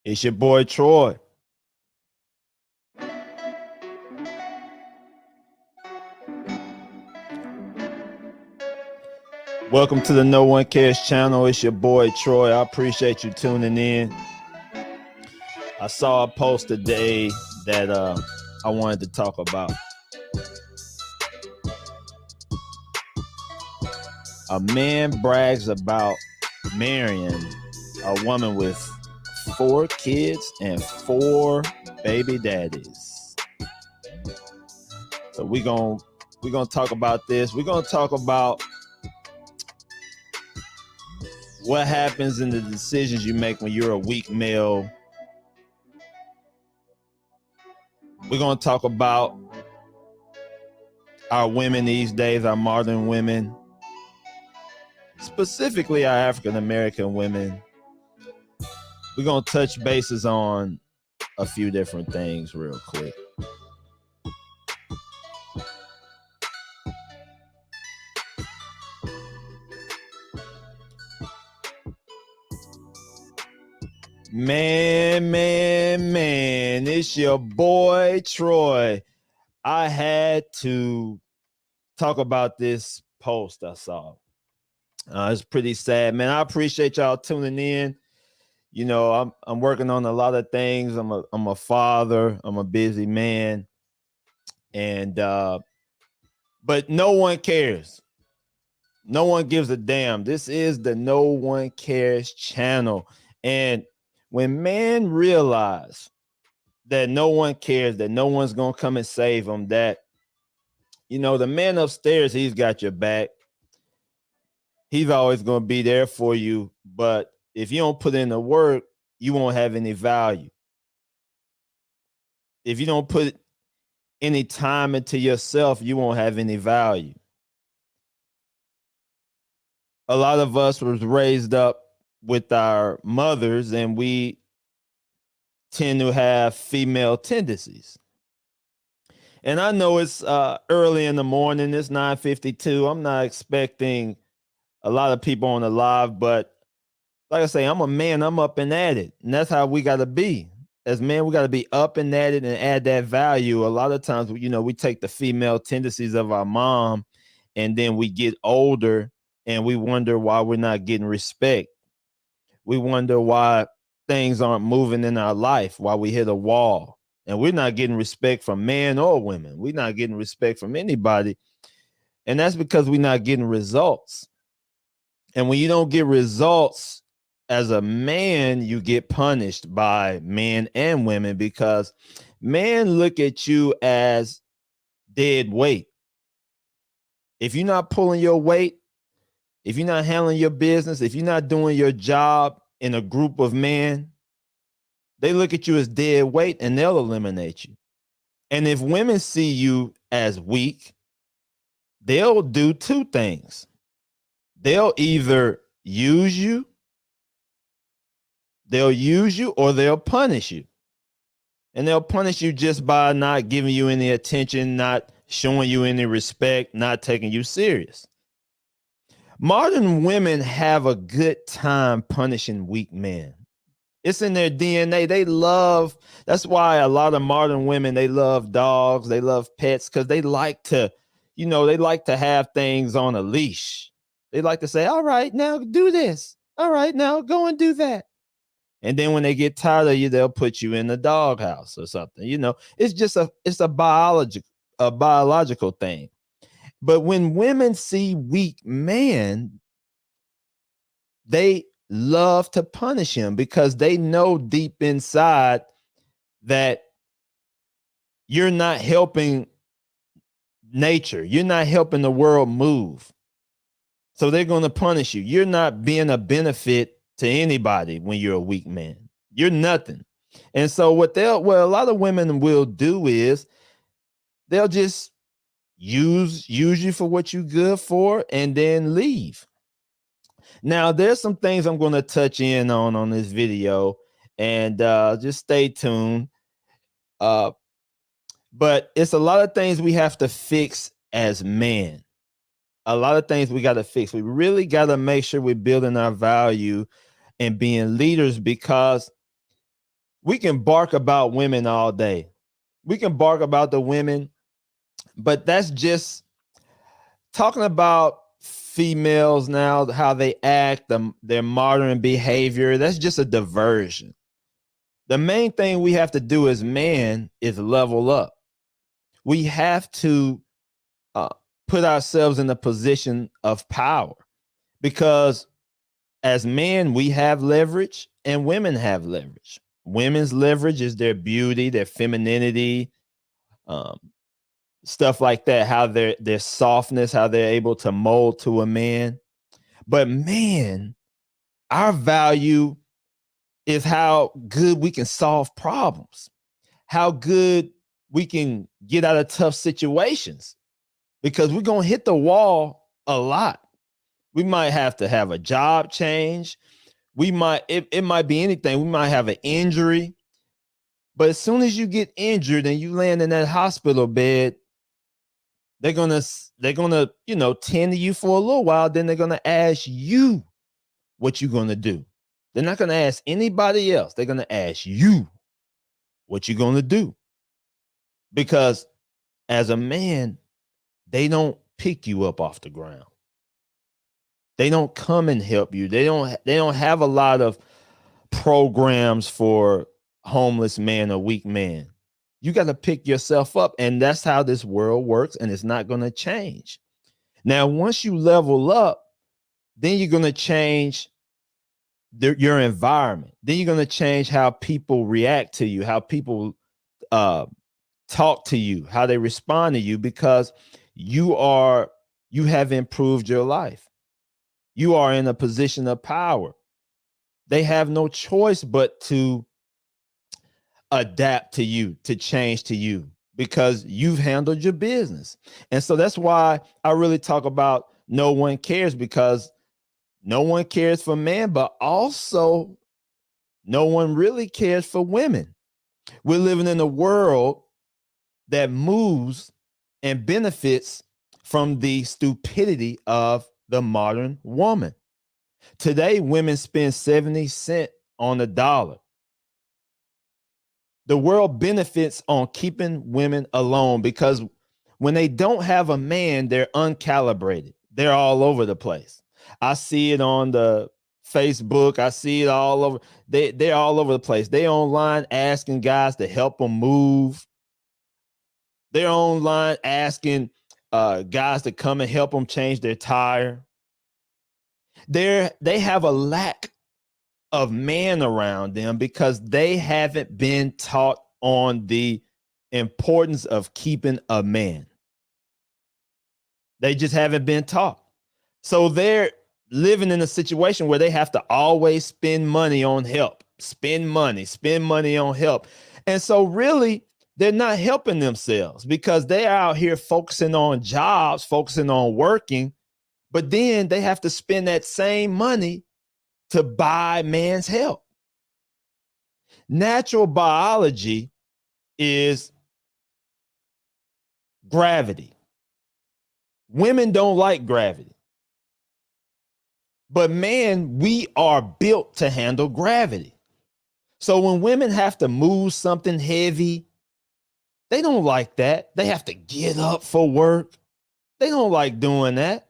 It's your boy Troy. Welcome to the No One Cares channel. It's your boy Troy. I appreciate you tuning in. I saw a post today that I wanted to talk about. A man brags about marrying a woman with 4 kids and 4 baby daddies. So we're gonna talk about this. We're gonna talk about what happens in the decisions you make when you're a weak male. We're gonna talk about our women these days, our modern women, specifically our African American women. We're gonna touch bases on a few different things real quick. Man, it's your boy Troy. I had to talk about this post I saw. It's pretty sad, man. I appreciate y'all tuning in. You know, I'm working on a lot of things. I'm a father. I'm a busy man, and but no one cares. No one gives a damn. This is the No One Cares channel, and when men realize that no one cares, that no one's gonna come and save them, that the man upstairs, he's got your back. He's always gonna be there for you, but if you don't put in the work, you won't have any value. If you don't put any time into yourself, you won't have any value. A lot of us was raised up with our mothers, and we tend to have female tendencies. And I know it's early in the morning. It's 9:52. I'm not expecting a lot of people on the live, but like I say, I'm a man. I'm up and at it, and that's how we got to be. As men, we got to be up and at it and add that value. A lot of times, we take the female tendencies of our mom, and then we get older and we wonder why we're not getting respect. We wonder why things aren't moving in our life, why we hit a wall, and we're not getting respect from men or women. We're not getting respect from anybody, and that's because we're not getting results. And when you don't get results as a man, you get punished by men and women, because men look at you as dead weight. If you're not pulling your weight, if you're not handling your business, if you're not doing your job in a group of men, they look at you as dead weight and they'll eliminate you. And if women see you as weak, they'll do 2 things. They'll either use you or they'll punish you. And they'll punish you just by not giving you any attention, not showing you any respect, not taking you serious. Modern women have a good time punishing weak men. It's in their DNA. That's why a lot of modern women, they love dogs, they love pets, because they like to have things on a leash. They like to say, all right, now do this. All right, now go and do that. And then when they get tired of you, they'll put you in the doghouse or something. It's a biological thing. But when women see weak men, they love to punish him, because they know deep inside that you're not helping nature. You're not helping the world move. So they're going to punish you. You're not being a benefit to anybody when you're a weak man. You're nothing. And so what a lot of women will do is they'll just use you for what you're good for and then leave. Now, there's some things I'm going to touch in on this video, and just stay tuned. But it's a lot of things we have to fix as men. A lot of things we got to fix. We really got to make sure we're building our value and being leaders, because We can bark about women all day. We can bark about the women, but that's just talking about females now, how they act, their modern behavior. That's just a diversion. The main thing we have to do as men is level up. We have to uh, put ourselves in a position of power, because as men, we have leverage and women have leverage. Women's leverage is their beauty, their femininity, um, stuff like that, how their softness, how they're able to mold to a man. But man, our value is how good we can solve problems, how good we can get out of tough situations, because we're going to hit the wall a lot. We might have to have a job change. It might be anything. We might have an injury. But as soon as you get injured and you land in that hospital bed, they're gonna tend to you for a little while. Then they're gonna ask you what you're gonna do. They're not gonna ask anybody else. They're gonna ask you what you're gonna do. Because as a man, they don't pick you up off the ground. They don't come and help you. They don't have a lot of programs for homeless man or weak man. You got to pick yourself up, and that's how this world works, and it's not going to change. Now, once you level up, then you're going to change your environment. Then you're going to change how people react to you, how people talk to you, how they respond to you, because you have improved your life. You are in a position of power. They have no choice but to adapt to you, to change to you, because you've handled your business. And so that's why I really talk about no one cares, because no one cares for men, but also no one really cares for women. We're living in a world that moves and benefits from the stupidity of the modern woman. Today, women spend 70 cents on the dollar. The world benefits on keeping women alone, because when they don't have a man, they're uncalibrated. They're all over the place. I see it on the Facebook. I see it all over. They're all over the place. They online asking guys to help them move. They're online asking guys to come and help them change their tire. They have a lack of man around them because they haven't been taught on the importance of keeping a man. They just haven't been taught. So they're living in a situation where they have to always spend money on help, spend money on help. And so really, they're not helping themselves, because they're out here focusing on jobs, focusing on working, but then they have to spend that same money to buy man's help. Natural biology is gravity. Women don't like gravity. But man, we are built to handle gravity. So when women have to move something heavy, they don't like that. They have to get up for work. They don't like doing that.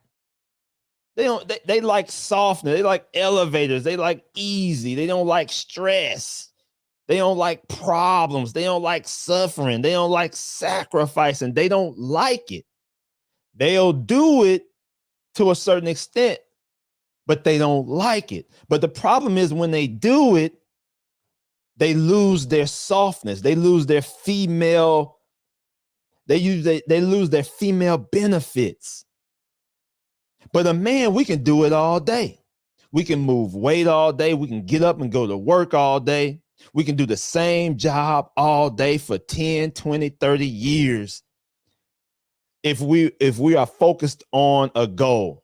They like softness. They like elevators. They like easy. They don't like stress. They don't like problems. They don't like suffering. They don't like sacrificing. They don't like it. They'll do it to a certain extent, but they don't like it. But the problem is, when they do it, they lose their softness. They lose their female. They lose their female benefits. But a man, we can do it all day. We can move weight all day. We can get up and go to work all day. We can do the same job all day for 10, 20, 30 years. If we are focused on a goal,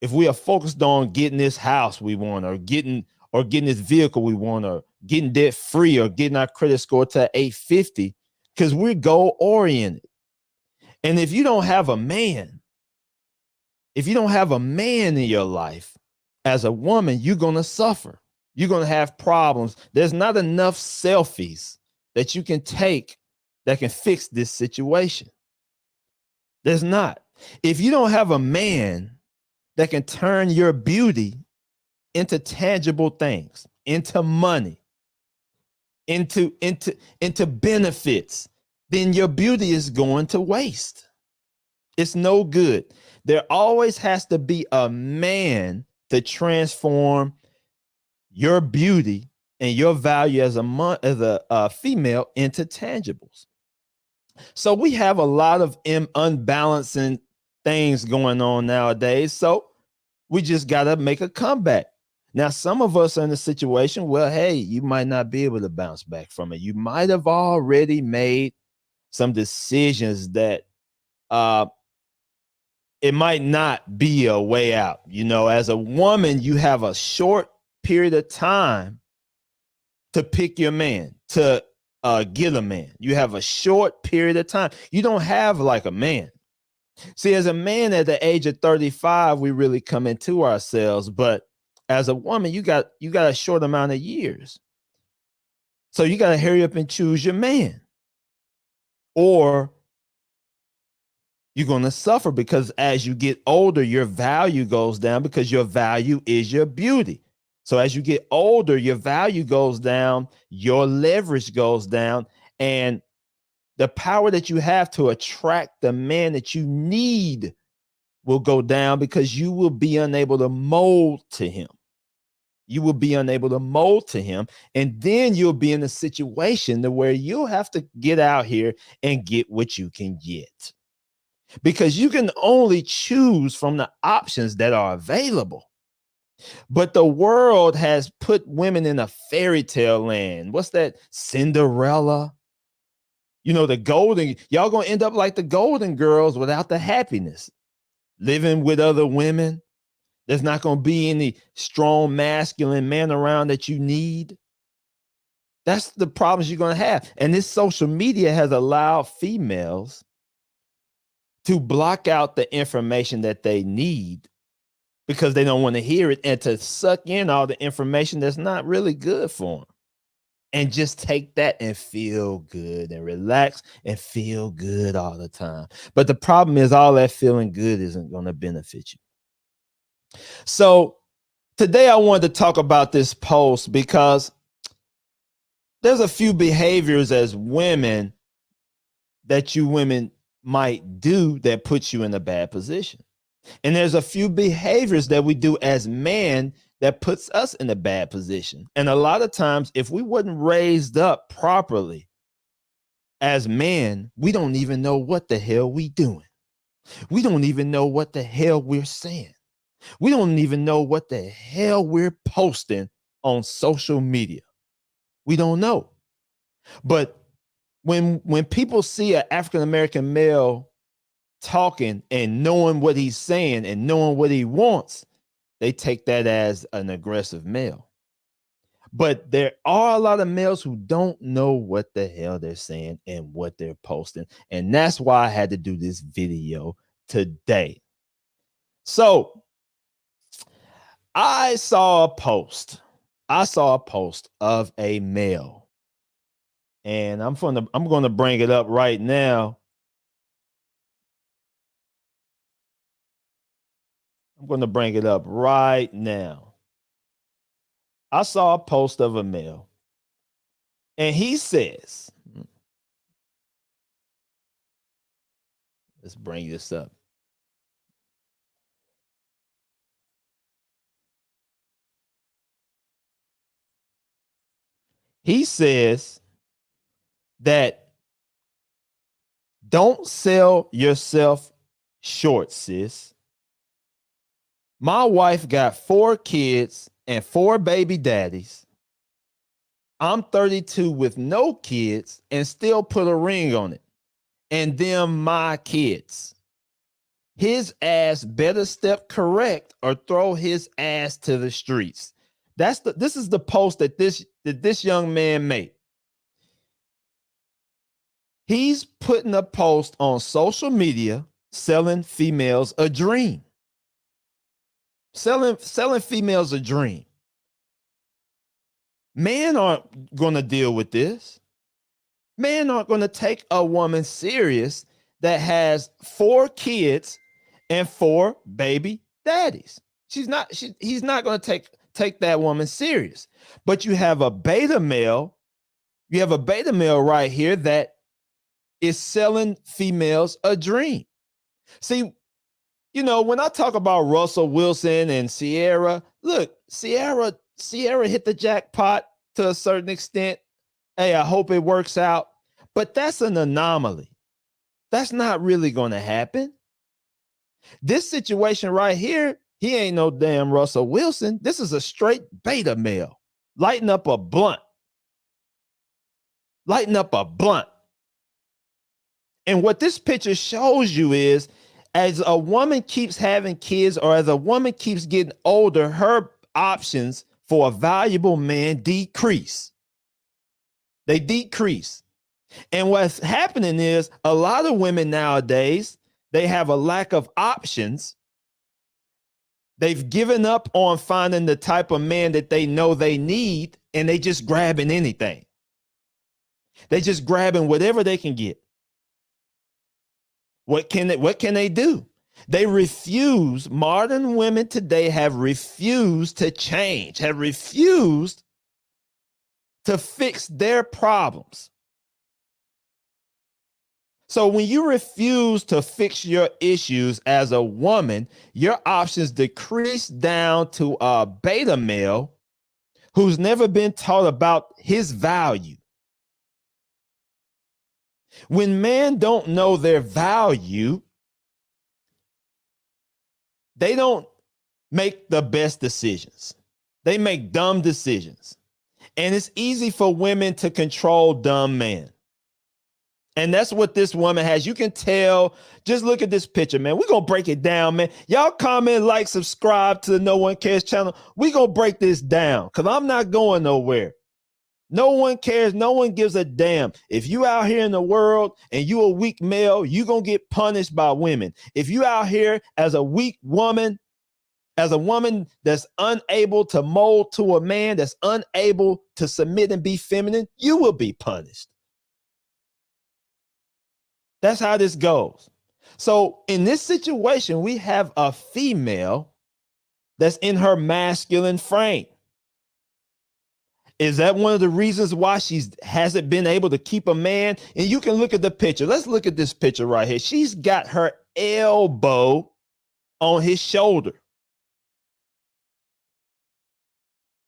if we are focused on getting this house we want, or getting this vehicle we want, or getting debt free, or getting our credit score to 850, because we're goal oriented. And if you don't have a man in your life, as a woman, you're going to suffer. You're going to have problems. There's not enough selfies that you can take that can fix this situation. There's not. If you don't have a man that can turn your beauty into tangible things, into money, into benefits, then your beauty is going to waste. It's no good. There always has to be a man to transform your beauty and your value as a female into tangibles. So we have a lot of unbalancing things going on nowadays. So we just got to make a comeback. Now, some of us are in a situation where, hey, you might not be able to bounce back from it. You might have already made some decisions that it might not be a way out. You know, as a woman, you have a short period of time to pick your man, to get a man. You have a short period of time. You don't have like a man. See, as a man at the age of 35, we really come into ourselves. But as a woman, you got a short amount of years. So you got to hurry up and choose your man. Or you're going to suffer, because as you get older, your value goes down, because your value is your beauty. So as you get older, your value goes down, your leverage goes down, and the power that you have to attract the man that you need will go down, because you will be unable to mold to him. You will be unable to mold to him. And then you'll be in a situation to where you'll have to get out here and get what you can get, because you can only choose from the options that are available. But the world has put women in a fairy tale land. What's that? Cinderella. You know, y'all gonna end up like the Golden Girls without the happiness. Living with other women. There's not gonna be any strong masculine man around that you need. That's the problems you're gonna have. And this social media has allowed females to block out the information that they need, because they don't want to hear it, and to suck in all the information that's not really good for them, and just take that and feel good and relax and feel good all the time. But the problem is, all that feeling good isn't going to benefit you. So today I wanted to talk about this post, because there's a few behaviors as women that you women might do that puts you in a bad position. And there's a few behaviors that we do as men that puts us in a bad position. And a lot of times, if we wasn't raised up properly as men, we don't even know what the hell we doing. We don't even know what the hell we're saying. We don't even know what the hell we're posting on social media. We don't know. But when people see an African-American male talking and knowing what he's saying and knowing what he wants, they take that as an aggressive male. But there are a lot of males who don't know what the hell they're saying and what they're posting. And that's why I had to do this video today. So I saw a post. Of a male. And I'm going to bring it up right now. I'm going to bring it up right now. I saw a post of a male, and he says, let's bring this up. He says that don't sell yourself short, sis. My wife got 4 kids and 4 baby daddies. I'm 32 with no kids and still put a ring on it. And them my kids. His ass better step correct or throw his ass to the streets. This is the post that this young man made. He's putting a post on social media selling females a dream. Selling females a dream. Men aren't going to deal with this. Men aren't going to take a woman serious that has 4 kids and 4 baby daddies. He's not going to take that woman serious. But you have a beta male. You have a beta male right here that is selling females a dream. See, you know, when I talk about Russell Wilson and Sierra, look, Sierra hit the jackpot to a certain extent. Hey, I hope it works out. But that's an anomaly. That's not really going to happen. This situation right here, he ain't no damn Russell Wilson. This is a straight beta male. Lighten up a blunt. Lighten up a blunt. And what this picture shows you is, as a woman keeps having kids or as a woman keeps getting older, her options for a valuable man decrease. They decrease. And what's happening is a lot of women nowadays, they have a lack of options. They've given up on finding the type of man that they know they need, and they just grabbing anything. They just grabbing whatever they can get. What can they do? They refuse. Modern women today have refused to change, have refused to fix their problems. So when you refuse to fix your issues as a woman, your options decrease down to a beta male who's never been taught about his value. When men don't know their value, they don't make the best decisions. They make dumb decisions. And it's easy for women to control dumb men. And that's what this woman has. You can tell. Just look at this picture, man. We're going to break it down, man. Y'all comment, like, subscribe to the No One Cares channel. We're going to break this down because I'm not going nowhere. No one cares. No one gives a damn. If you out here in the world and you a weak male, you going to get punished by women. If you out here as a weak woman, as a woman that's unable to mold to a man, that's unable to submit and be feminine, you will be punished. That's how this goes. So in this situation, we have a female that's in her masculine frame. Is that one of the reasons why she hasn't been able to keep a man? And you can look at the picture. Let's look at this picture right here. She's got her elbow on his shoulder.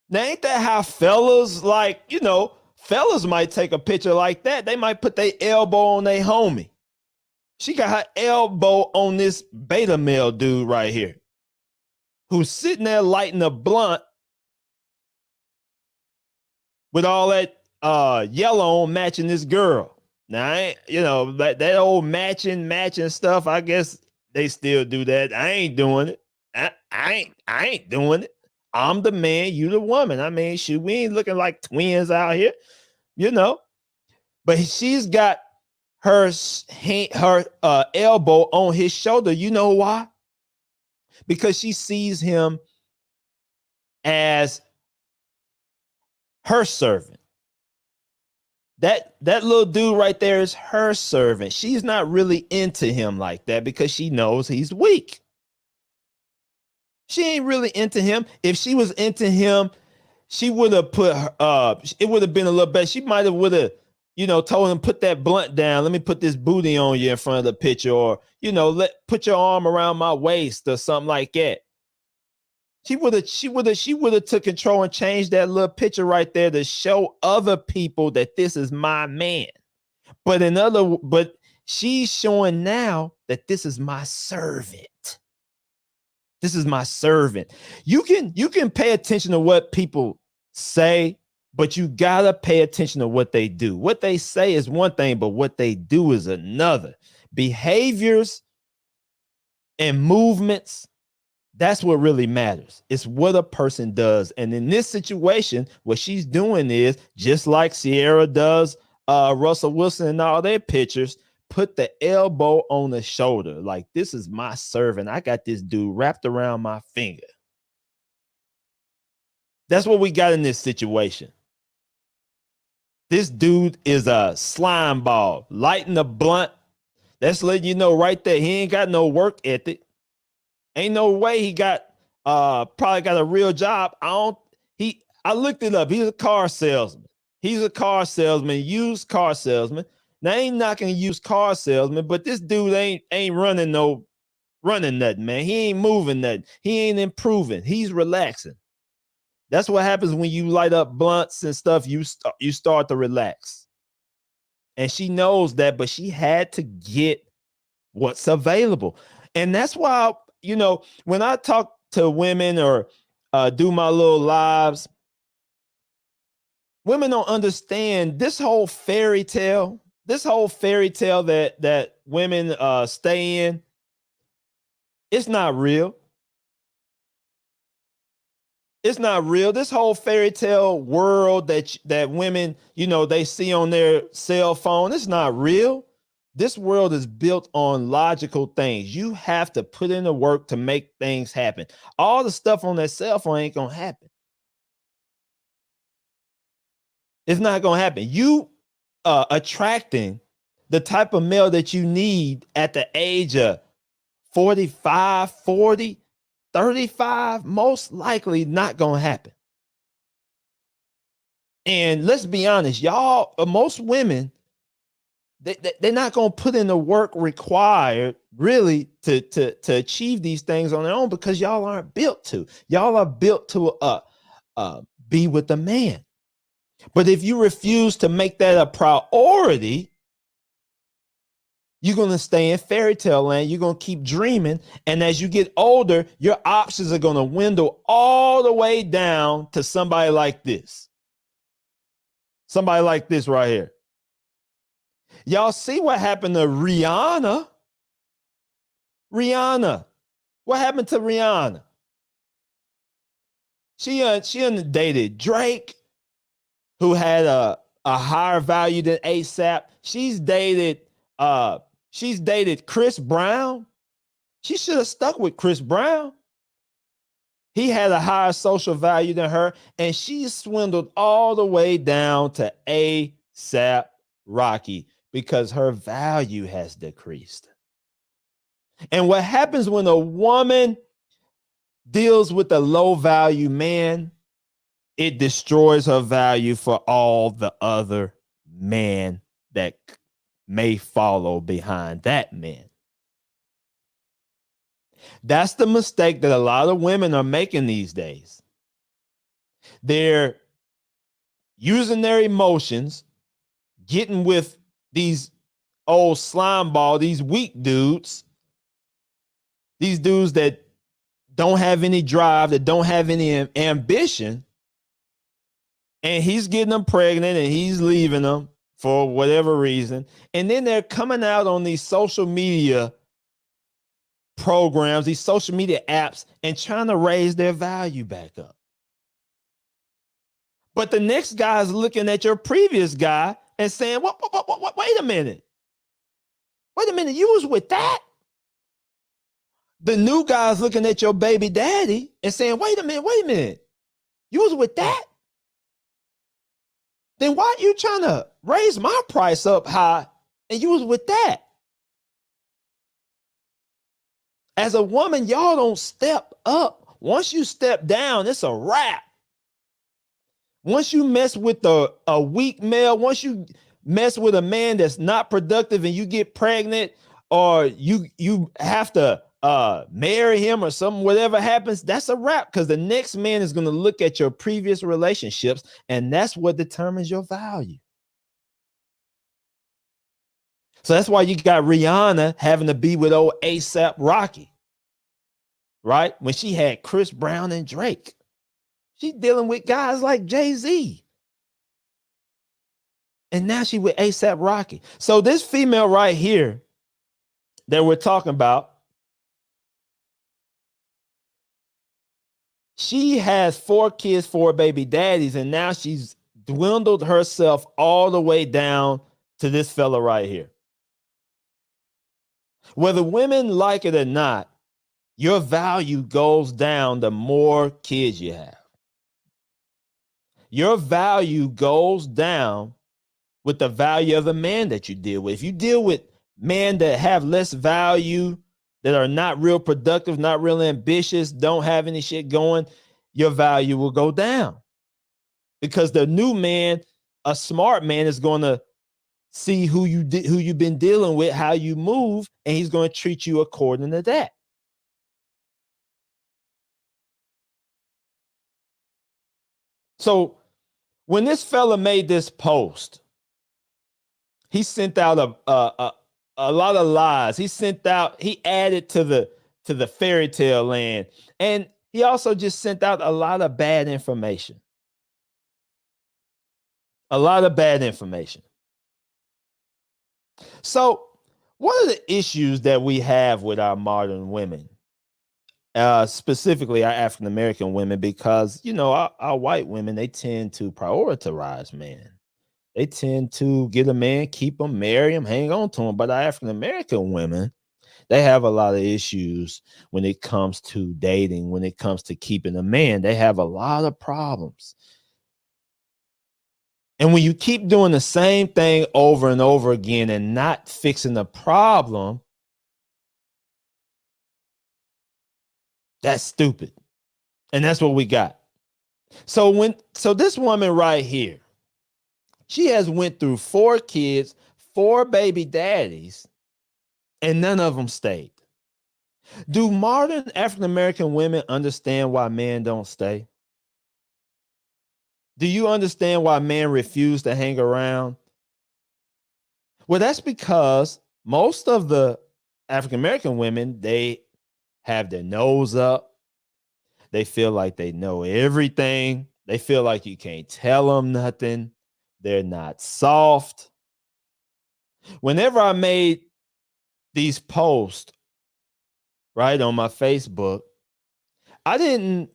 Now, ain't that how fellas, like, you know, fellas might take a picture like that. They might put their elbow on their homie. She got her elbow on this beta male dude right here who's sitting there lighting a blunt with all that yellow on matching this girl. Now, you know, that old matching stuff, I guess they still do that. I ain't doing it. I ain't doing it. I'm the man, you the woman. I mean, shoot, we ain't looking like twins out here, you know. But she's got her elbow on his shoulder. You know why? Because she sees him as her servant. That little dude right there is her servant. She's not really into him like that because she knows he's weak. She ain't really into him. If she was into him, she would have put it would have been a little better. She might have told him, put that blunt down. Let me put this booty on you in front of the picture, or, put your arm around my waist or something like that. She would have took control and changed that little picture right there to show other people that this is my man. But she's showing now that this is my servant. This is my servant. You can pay attention to what people say, but you gotta pay attention to what they do. What they say is one thing, but what they do is another. Behaviors and movements, that's what really matters. It's what a person does. And in this situation, what she's doing is, just like Sierra does, Russell Wilson and all their pictures, put the elbow on the shoulder. Like, this is my servant. I got this dude wrapped around my finger. That's what we got in this situation. This dude is a slime ball, lighting the blunt. That's letting you know right there. He ain't got no work ethic. Ain't no way he got probably got a real job. I looked it up. He's a car salesman. He's a car salesman, used car salesman. Now I ain't knocking used car salesman, but this dude ain't running nothing, man. He ain't moving nothing. He ain't improving. He's relaxing. That's what happens when you light up blunts and stuff. You start to relax. And she knows that, but she had to get what's available. And that's why, when I talk to women or do my little lives, women don't understand this whole fairy tale that women stay in. It's not real. It's not real. This whole fairy tale world that women, they see on their cell phone, it's not real. This world is built on logical things. You have to put in the work to make things happen. All the stuff on that cell phone ain't gonna happen. It's not gonna happen. You attracting the type of male that you need at the age of 45, 40, 35, most likely not gonna happen. And let's be honest, y'all, most women, they're not gonna put in the work required really to achieve these things on their own, because y'all aren't built to. Y'all are built to be with a man. But if you refuse to make that a priority, you're going to stay in fairy tale land. You're going to keep dreaming. And as you get older, your options are going to dwindle all the way down to somebody like this. Somebody like this right here. Y'all see what happened to Rihanna? Rihanna. What happened to Rihanna? She dated Drake, who had a higher value than ASAP. She's dated Chris Brown. She should have stuck with Chris Brown. He had a higher social value than her, and she swindled all the way down to ASAP Rocky because her value has decreased. And what happens when a woman deals with a low value man, it destroys her value for all the other men that may follow behind that man. That's the mistake that a lot of women are making these days. They're using their emotions, getting with these old slime ball, these weak dudes, these dudes that don't have any drive, that don't have any ambition, and he's getting them pregnant and he's leaving them for whatever reason. And then they're coming out on these social media programs, these social media apps, and trying to raise their value back up. But the next guy is looking at your previous guy and saying, what, wait a minute. Wait a minute, you was with that? The new guy's looking at your baby daddy and saying, wait a minute. You was with that? Then why are you trying to raise my price up high and you was with that? As a woman, y'all don't step up. Once you step down, it's a wrap. Once you mess with a weak male, once you mess with a man that's not productive and you get pregnant, or you have to marry him or something, whatever happens, that's a wrap, because the next man is going to look at your previous relationships, and that's what determines your value. So that's why you got Rihanna having to be with old ASAP Rocky, right? When she had Chris Brown and Drake. She's dealing with guys like Jay-Z. And now she with ASAP Rocky. So this female right here that we're talking about, she has 4 kids, 4 baby daddies, and now she's dwindled herself all the way down to this fella right here. Whether women like it or not, your value goes down the more kids you have. Your value goes down with the value of the man that you deal with. If you deal with men that have less value, that are not real productive, not real ambitious, don't have any shit going, your value will go down. Because the new man, a smart man, is going to see who you've been dealing with, how you move, and he's going to treat you according to that. So when this fella made this post, he sent out a lot of lies. He added to the fairy tale land, and he also just sent out a lot of bad information. A lot of bad information. So, what are the issues that we have with our modern women? Specifically our African American women, because our white women, they tend to prioritize man. They tend to get a man, keep him, marry him, hang on to him. But our African American women, they have a lot of issues when it comes to dating, when it comes to keeping a man. They have a lot of problems. And when you keep doing the same thing over and over again and not fixing the problem, that's stupid. And that's what we got. So this woman right here, she has went through 4 kids, 4 baby daddies, and none of them stayed. Do modern African American women understand why men don't stay? Do you understand why men refuse to hang around? Well, that's because most of the African American women, they have their nose up. They feel like they know everything. They feel like you can't tell them nothing. They're not soft. Whenever I made these posts, right, on my Facebook, I didn't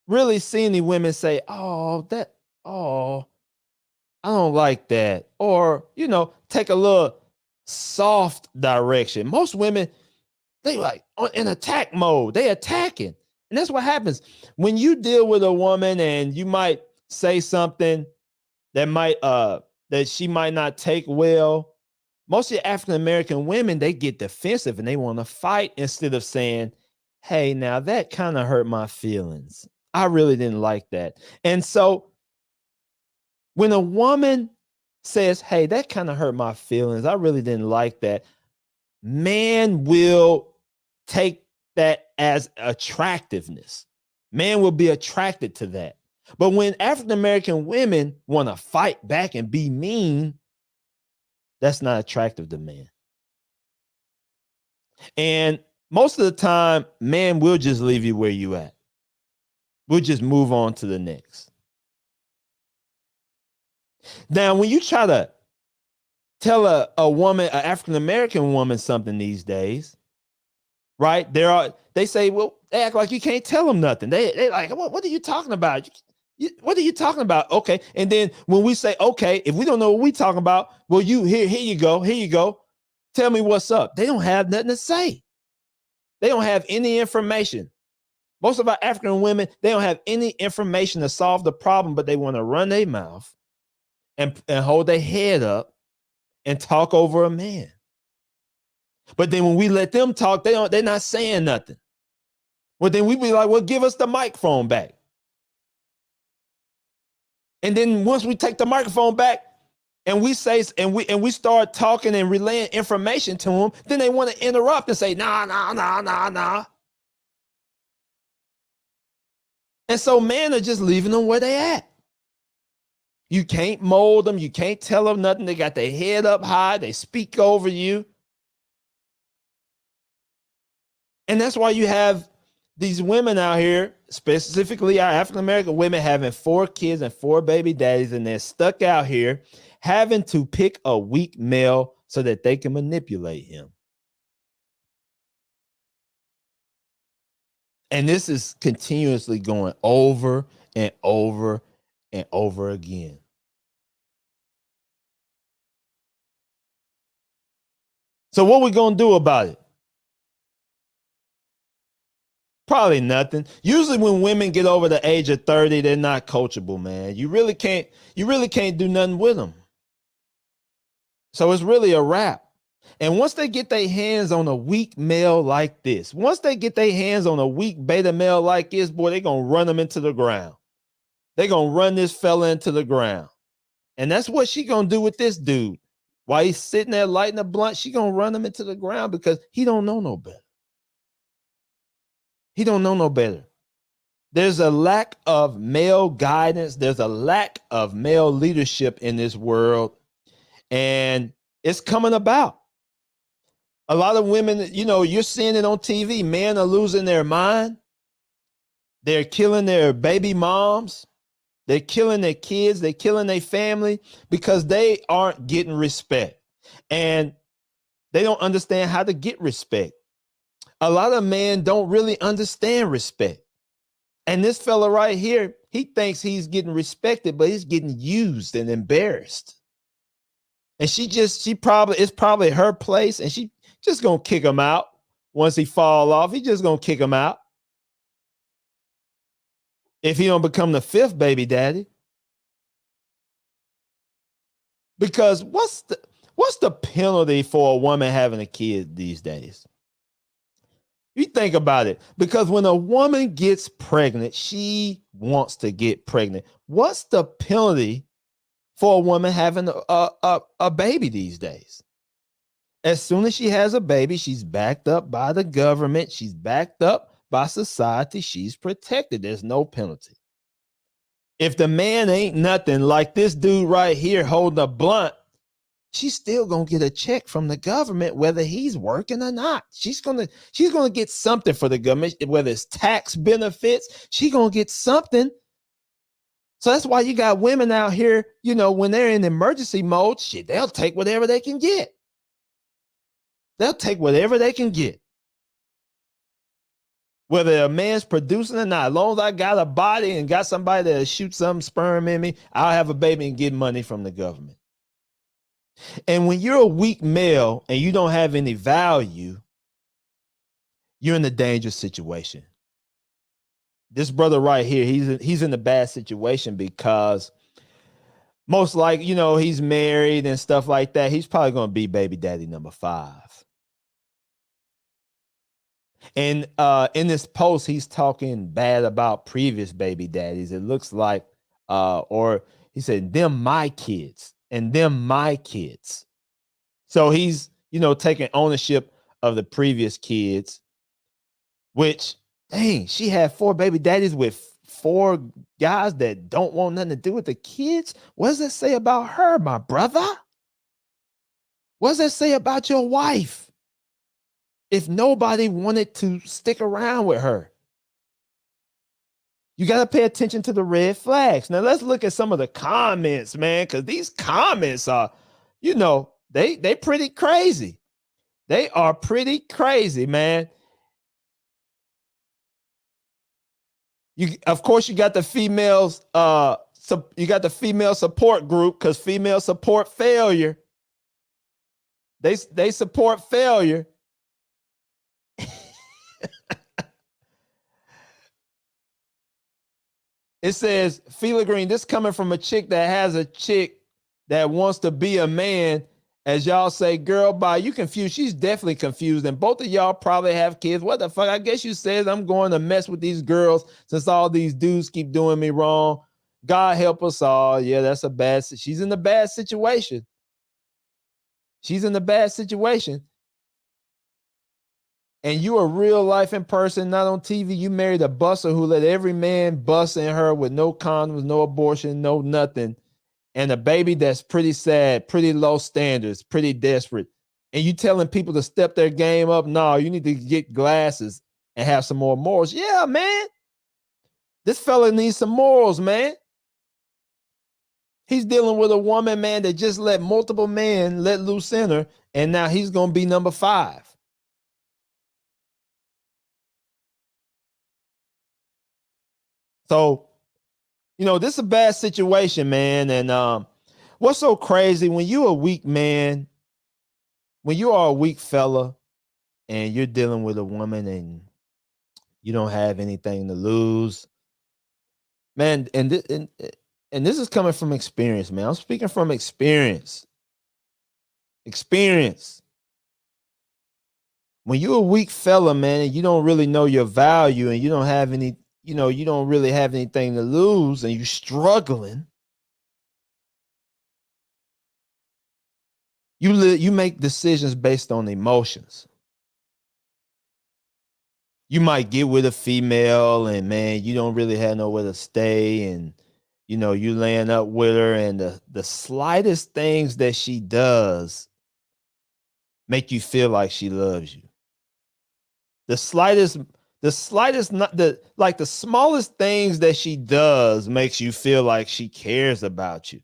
really see any women say, oh, I don't like that. Or, take a little soft direction. Most women, they like in attack mode. They attacking. And that's what happens. When you deal with a woman and you might say something that she might not take well, most of the African American women, they get defensive and they want to fight instead of saying, hey, now that kind of hurt my feelings. I really didn't like that. And so when a woman says, hey, that kind of hurt my feelings, I really didn't like that, man will take that as attractiveness. Man will be attracted to that. But when African American women want to fight back and be mean, that's not attractive to men. And most of the time, man will just leave you where you at. We'll just move on to the next. Now, when you try to tell a woman, an African American woman, something these days, right? They say, well, they act like you can't tell them nothing. They like, what are you talking about? What are you talking about? Okay. And then when we say, okay, if we don't know what we talking about, well, here you go. Tell me what's up. They don't have nothing to say. They don't have any information. Most of our African women, they don't have any information to solve the problem, but they want to run their mouth and hold their head up and talk over a man. But then when we let them talk, they're not saying nothing. Well, then we be like, well, give us the microphone back. And then once we take the microphone back and we say, and we start talking and relaying information to them, then they want to interrupt and say, nah. And so men are just leaving them where they at. You can't mold them. You can't tell them nothing. They got their head up high. They speak over you. And that's why you have these women out here, specifically our African American women, having 4 kids and 4 baby daddies, and they're stuck out here having to pick a weak male so that they can manipulate him. And this is continuously going over and over and over again. So what we going to do about it? Probably nothing. Usually when women get over the age of 30, they're not coachable, man. You really can't do nothing with them. So it's really a wrap. And once they get their hands on a weak male like this, once they get their hands on a weak beta male like this, boy, they're going to run them into the ground. They're going to run this fella into the ground. And that's what she going to do with this dude. While he's sitting there lighting a blunt, she going to run him into the ground because he don't know no better. He don't know no better. There's a lack of male guidance. There's a lack of male leadership in this world. And it's coming about. A lot of women, you know, you're seeing it on TV. Men are losing their mind. They're killing their baby moms. They're killing their kids. They're killing their family because they aren't getting respect. And they don't understand how to get respect. A lot of men don't really understand respect. And this fella right here, he thinks he's getting respected, but he's getting used and embarrassed. And it's probably her place, and she just gonna kick him out once he fall off. He just gonna kick him out if he don't become the fifth baby daddy. Because what's the penalty for a woman having a kid these days? You think about it. Because when a woman gets pregnant, she wants to get pregnant. What's the penalty for a woman having a baby these days? As soon as she has a baby, she's backed up by the government. She's backed up by society. She's protected. There's no penalty. If the man ain't nothing like this dude right here holding a blunt, she's still gonna get a check from the government, whether he's working or not. She's gonna get something for the government, whether it's tax benefits. She's gonna get something. So that's why you got women out here, you know, when they're in emergency mode, shit, they'll take whatever they can get. They'll take whatever they can get. Whether a man's producing or not, as long as I got a body and got somebody to shoot some sperm in me, I'll have a baby and get money from the government. And when you're a weak male and you don't have any value, you're in a dangerous situation. This brother right here, he's in a bad situation because most like, you know, he's married and stuff like that. He's probably going to be baby daddy number 5. And in this post, he's talking bad about previous baby daddies. It looks like, or he said, them my kids and them my kids. So he's, you know, taking ownership of the previous kids, which, dang, she had 4 baby daddies with 4 guys that don't want nothing to do with the kids. What does that say about her, my brother? What does that say about your wife? If nobody wanted to stick around with her, you got to pay attention to the red flags. Now let's look at some of the comments, man, because these comments are, you know, they pretty crazy. They are pretty crazy, man. Of course, you got the females. You got the female support group because female support failure. They support failure. It says, Fela Green, this coming from a chick that has a chick that wants to be a man. As y'all say, girl, bye. You confused. She's definitely confused. And both of y'all probably have kids. What the fuck? I guess you said I'm going to mess with these girls since all these dudes keep doing me wrong. God help us all. Yeah, that's a bad. She's in a bad situation. She's in a bad situation. And you a real life in person, not on TV. You married a busser who let every man bust in her with no condoms, no abortion, no nothing. And a baby that's pretty sad, pretty low standards, pretty desperate. And you telling people to step their game up? No, you need to get glasses and have some more morals. Yeah, man. This fella needs some morals, man. He's dealing with a woman, man, that just let multiple men let loose in her. And now he's going to be number 5. So, you know, this is a bad situation, man. And what's so crazy when you're a weak man, when you are a weak fella and you're dealing with a woman and you don't have anything to lose, man. And this is coming from experience, man. I'm speaking from experience. Experience. When you're a weak fella, man, and you don't really know your value and you don't have any, you don't really have anything to lose and you're struggling, you make decisions based on emotions. You might get with a female and man, you don't really have nowhere to stay and you laying up with her and the slightest things that she does make you feel like she loves you. The slightest not the like the smallest things that she does makes you feel like she cares about you.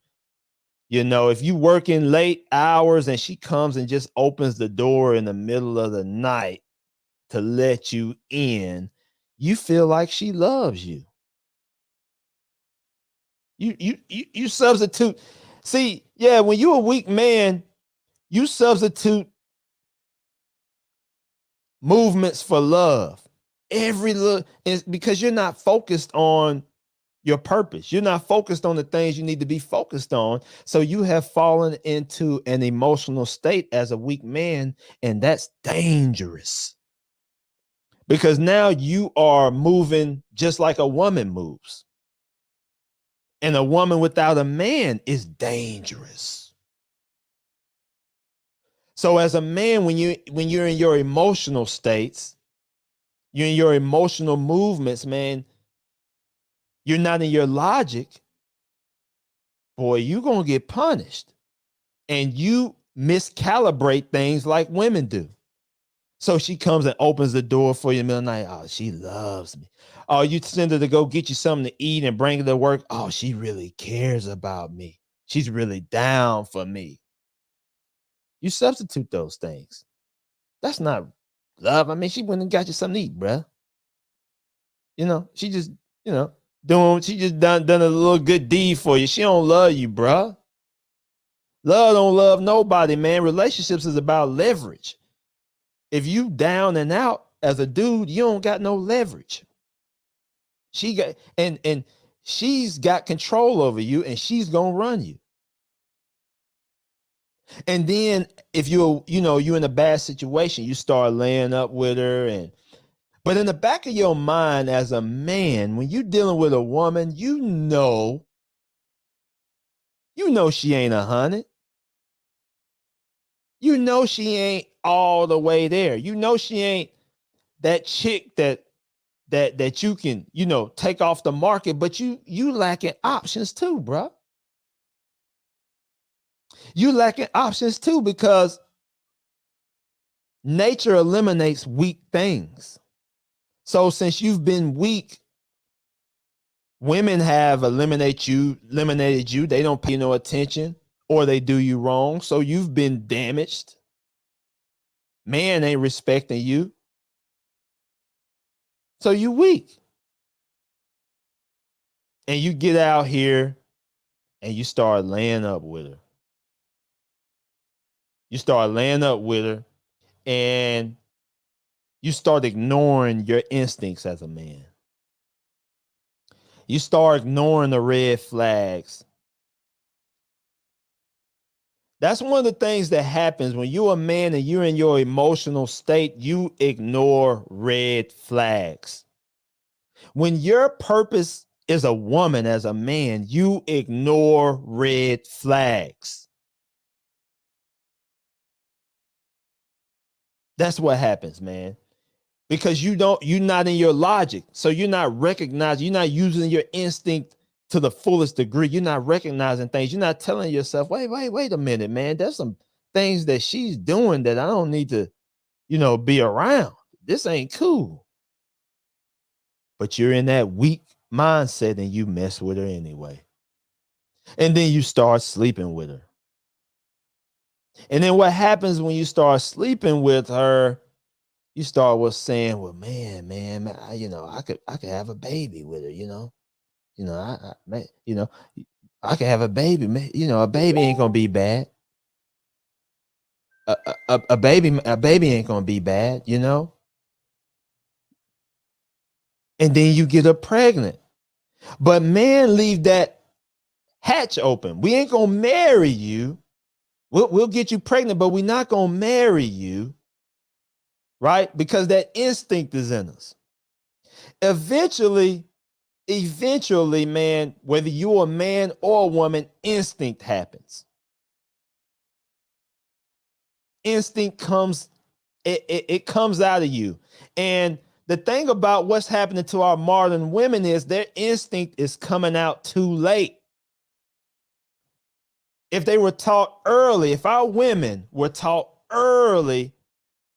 If you work in late hours and she comes and just opens the door in the middle of the night to let you in, you feel like she loves you. You substitute. See, yeah, when you're a weak man, you substitute movements for love. Every little is because you're not focused on your purpose. You're not focused on the things you need to be focused on. So you have fallen into an emotional state as a weak man, and that's dangerous. Because now you are moving just like a woman moves. And a woman without a man is dangerous. So as a man, when you're in your emotional states, you're in your emotional movements, man, you're not in your logic, boy, you're going to get punished. And you miscalibrate things like women do. So she comes and opens the door for you in the middle of the night. Oh, she loves me. Oh, you send her to go get you something to eat and bring her to work. Oh, she really cares about me. She's really down for me. You substitute those things. That's not love. I mean, she went and got you something to eat, bruh. She just, she just done a little good deed for you. She don't love you, bruh. Love don't love nobody, man. Relationships is about leverage. If you down and out as a dude, you don't got no leverage. She got and she's got control over you and she's gonna run you. And then if you're in a bad situation, you start laying up with her but in the back of your mind as a man, when you're dealing with a woman, you know she ain't 100. You know she ain't all the way there. You know she ain't that chick that you can, take off the market, but you lacking options too, bro. You lacking options too because nature eliminates weak things. So since you've been weak, women have eliminated you. They don't pay no attention or they do you wrong. So you've been damaged. Man ain't respecting you. So you weak. And you get out here and you start laying up with her. You start laying up with her and you start ignoring your instincts as a man. You start ignoring the red flags. That's one of the things that happens when you're a man and you're in your emotional state, you ignore red flags. When your purpose is a woman as a man, you ignore red flags. That's what happens, man. Because you're not in your logic. So you're not recognizing, you're not using your instinct to the fullest degree. You're not recognizing things. You're not telling yourself, wait a minute, man. There's some things that she's doing that I don't need to, be around. This ain't cool. But you're in that weak mindset and you mess with her anyway. And then you start sleeping with her. And then what happens when you start sleeping with her? You start with saying, well, man, I could have a baby with her, I could have a baby, man. A baby ain't gonna be bad. A baby ain't gonna be bad, And then you get her pregnant. But man, leave that hatch open. We ain't gonna marry you. We'll get you pregnant, but we're not going to marry you, right? Because that instinct is in us. Eventually, man, whether you're a man or a woman, instinct happens. Instinct comes, it comes out of you. And the thing about what's happening to our modern women is their instinct is coming out too late. If they were taught early, if our women were taught early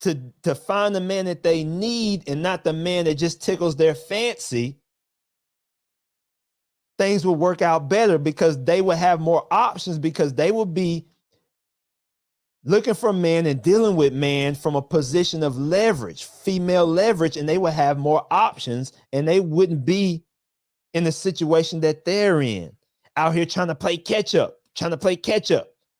to find the man that they need and not the man that just tickles their fancy, things will work out better because they will have more options, because they will be looking for men and dealing with man from a position of leverage, female leverage, and they will have more options, and they wouldn't be in the situation that they're in, out here trying to play catch up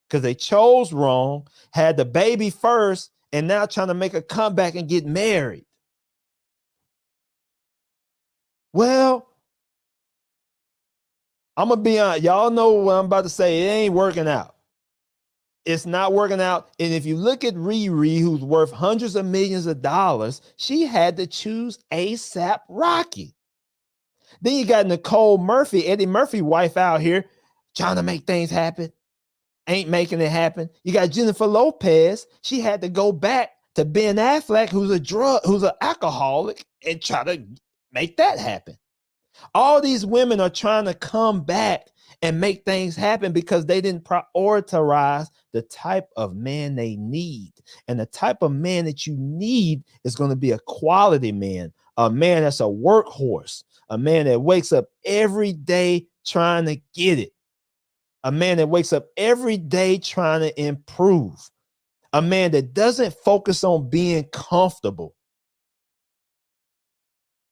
because they chose wrong, had the baby first, and now trying to make a comeback and get married. Well, I'm going to be honest. Y'all know what I'm about to say. It ain't working out. It's not working out. And if you look at Riri, who's worth hundreds of millions of dollars, she had to choose ASAP Rocky. Then you got Nicole Murphy, Eddie Murphy wife out here trying to make things happen. Ain't making it happen. You got Jennifer Lopez. She had to go back to Ben Affleck, who's an alcoholic, and try to make that happen. All these women are trying to come back and make things happen because they didn't prioritize the type of man they need. And the type of man that you need is going to be a quality man, a man that's a workhorse, a man that wakes up every day trying to get it, a man that wakes up every day trying to improve, a man that doesn't focus on being comfortable.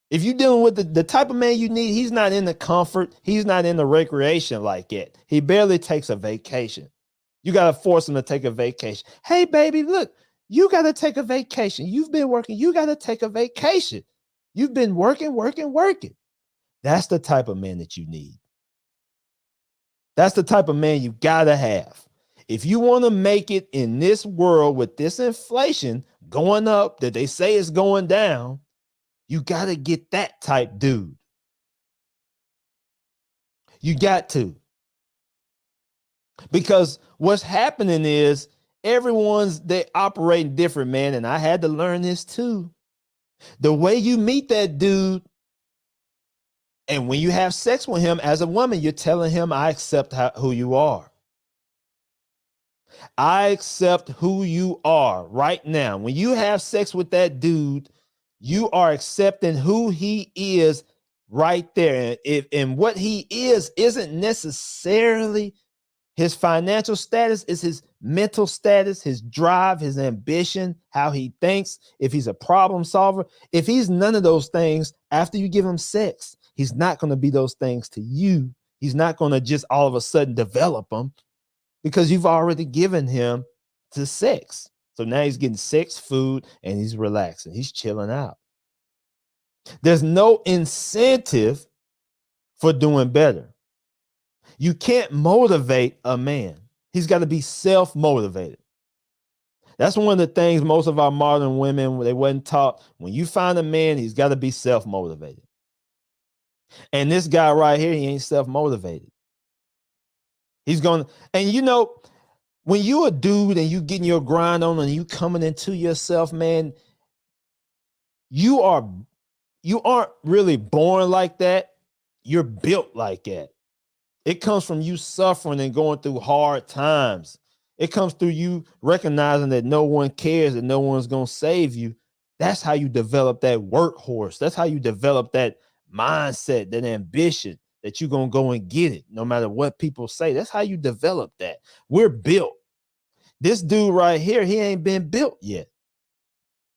If you're dealing with the type of man you need, he's not in the comfort. He's not in the recreation like it. He barely takes a vacation. You got to force him to take a vacation. Hey, baby, look, you got to take a vacation. You've been working. You got to take a vacation. You've been working. That's the type of man that you need. That's the type of man you got to have. If you want to make it in this world with this inflation going up that they say is going down, you got to get that type dude. You got to. Because what's happening is they operate different, man. And I had to learn this too. The way you meet that dude, and when you have sex with him as a woman, you're telling him, I accept who you are. I accept who you are right now. When you have sex with that dude, you are accepting who he is right there. And what he is isn't necessarily his financial status, is his mental status, his drive, his ambition, how he thinks, if he's a problem solver. If he's none of those things after you give him sex, he's not going to be those things to you. He's not going to just all of a sudden develop them because you've already given him to sex. So now he's getting sex, food, and he's relaxing. He's chilling out. There's no incentive for doing better. You can't motivate a man. He's got to be self-motivated. That's one of the things most of our modern women, they wasn't taught. When you find a man, he's got to be self-motivated. And this guy right here, he ain't self-motivated. He's going to, and you know, when you a dude and you getting your grind on and you coming into yourself, man, you aren't really born like that. You're built like that. It comes from you suffering and going through hard times. It comes through you recognizing that no one cares, that no one's going to save you. That's how you develop that workhorse. That's how you develop that mindset, that ambition, that you're going to go and get it no matter what people say. That's how you develop that. We're built. This dude right here, he ain't been built yet.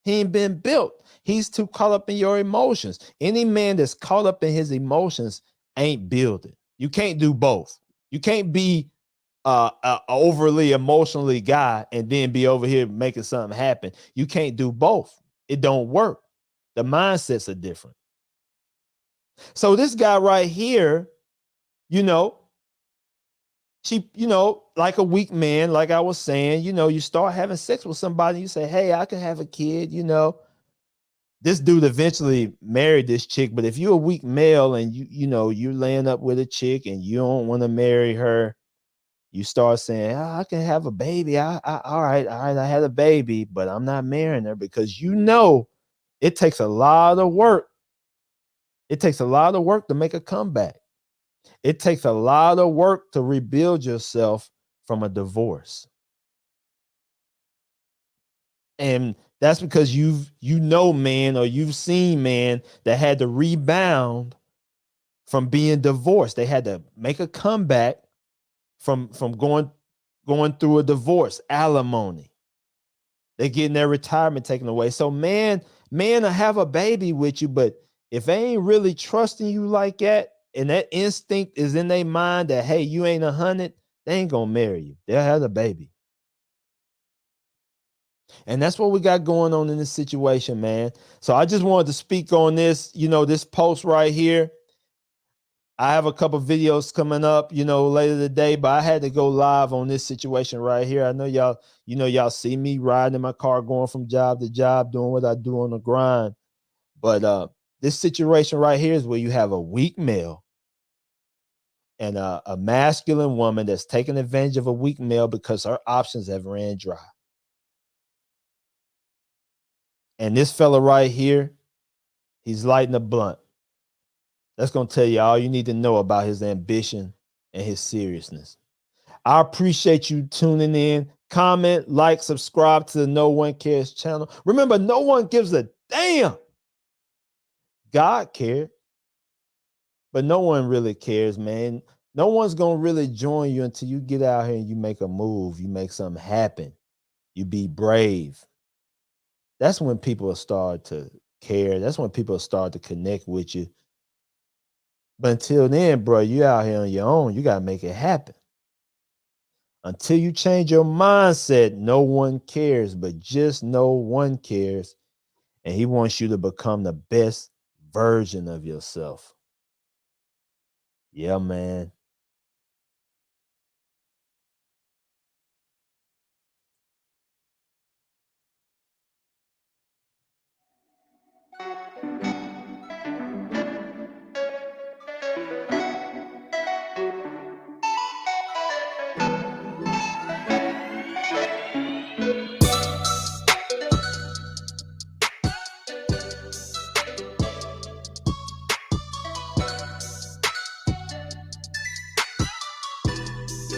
He ain't been built. He's too caught up in your emotions. Any man that's caught up in his emotions ain't building. You can't do both. You can't be a overly emotionally guy and then be over here making something happen. You can't do both. It don't work. The mindsets are different. So this guy right here, you know, she, like a weak man, like I was saying, you start having sex with somebody, you say, hey, I can have a kid. This dude eventually married this chick, but if you're a weak male and you're laying up with a chick and you don't want to marry her, you start saying, I can have a baby. All right, I had a baby, but I'm not marrying her, because it takes a lot of work. It takes a lot of work to make a comeback. It takes a lot of work to rebuild yourself from a divorce. And that's because man, or you've seen man that had to rebound from being divorced. They had to make a comeback from going through a divorce, alimony. They're getting their retirement taken away. So man will have a baby with you, but if they ain't really trusting you like that, and that instinct is in their mind that, hey, you ain't 100, they ain't gonna marry you. They'll have a baby. And that's what we got going on in this situation, man. So I just wanted to speak on this, this post right here. I have a couple videos coming up, later today, but I had to go live on this situation right here. I know y'all see me riding in my car, going from job to job, doing what I do on the grind. But this situation right here is where you have a weak male and a masculine woman that's taking advantage of a weak male because her options have ran dry. And this fella right here, he's lighting a blunt. That's going to tell you all you need to know about his ambition and his seriousness. I appreciate you tuning in. Comment, like, subscribe to the No One Cares channel. Remember, no one gives a damn. God cared, but no one really cares, man. No one's going to really join you until you get out here and you make a move. You make something happen. You be brave. That's when people will start to care. That's when people will start to connect with you. But until then, bro, you out here on your own. You got to make it happen. Until you change your mindset, no one cares, but just no one cares. And he wants you to become the best version of yourself. Yeah, man.